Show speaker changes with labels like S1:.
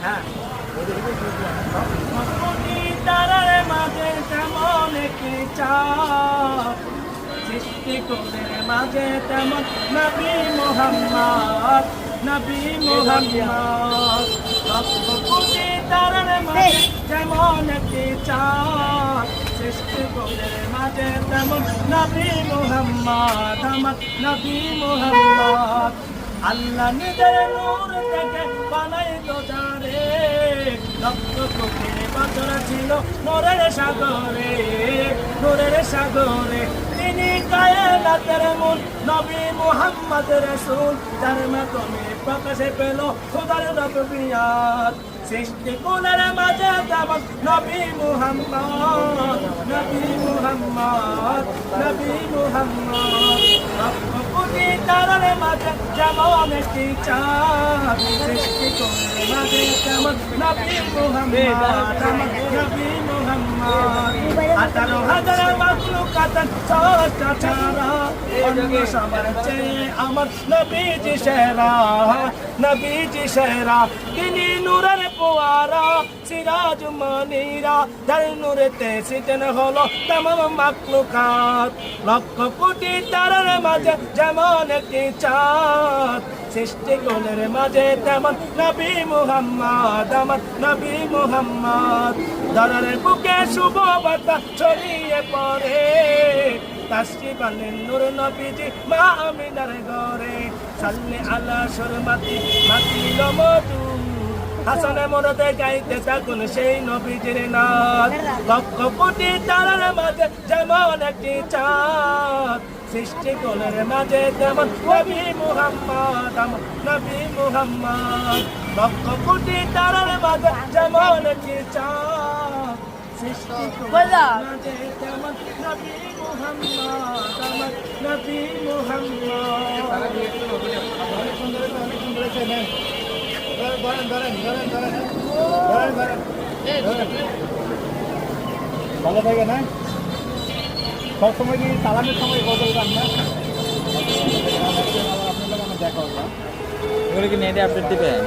S1: হ্যাঁ তারার মাঝে তেমন একটি চাঁদ সৃষ্টি কোণের মাঝে তেমন নবী মুহাম্মদ নবী মুহাম্মদ লক্ষ কোটি তারার মাঝে যেমন একটি চাঁদ সৃষ্টি কোণের মাঝে তেমন নবী মুহাম্মদ আমার নবী মুহাম্মদ আল্লাহ নিজের নূর থেকে বানাইতো যারে লক্ষ কোটি বছর ছিল নূরের সাগরে নূরের সাগরে তিনি কায়নাতের মূল নবী মুহাম্মদ রাসূল যার মাধ্যমে প্রকাশে পেল খোদার রব্বিয়াত সৃষ্টি কোণের মাঝে তেমন নবী মুহাম্মদ নবী মুহাম্মদ নবী মুহাম্মদ লক্ষ কোটি তারার মাঝে যেমন একটি চাঁদ সৃষ্টি কোণের মাঝে তেমন নবী মুহাম্মদ আমার নবী মুহাম্মদ 18,000 মাখলুকাত সষ্টা ছাড়া অন্য সবার চেয়ে আমার নবীজি সেরা নবীজি সেরা তিনি নূরের পোয়ারা সিরাজ মনিরা যার নূরেতে সিজন হলো তামাম মাখলুকাত লক্ষ কোটি তারার মাঝে যেমন একটি চাঁদ সৃষ্টি কোণের মাঝে তেমন নবী মুহাম্মদ আমার নবী মুহাম্মদ দরের বুকে শুভ বার্তা ছড়িয়ে পড়ে তাশরিফ আনলেন নূর নবীজি মা আমিনার ঘরে সাল্লি আলা সুরমাতি মাতিল মধু হাসানে মরদে গাইতে থাকুন সেই নবীজির নাম লক্ষ কোটি তারার মাঝে যেমন একটি চাঁদ সৃষ্টি কোণের মাঝে তেমন নবী মুহাম্মদ আমার নবী মুহাম্মদ লক্ষ কোটি তারার মাঝে যেমন একটি চাঁদ সৃষ্টি কোণের মাঝে তেমন নবী মুহাম্মদ আমার নবী
S2: ভালো থাকে না সবসময় কি সালামের সময় বদল গান না আপনার দেখা হবে এগুলো কি নেটে আপডেট দিবেন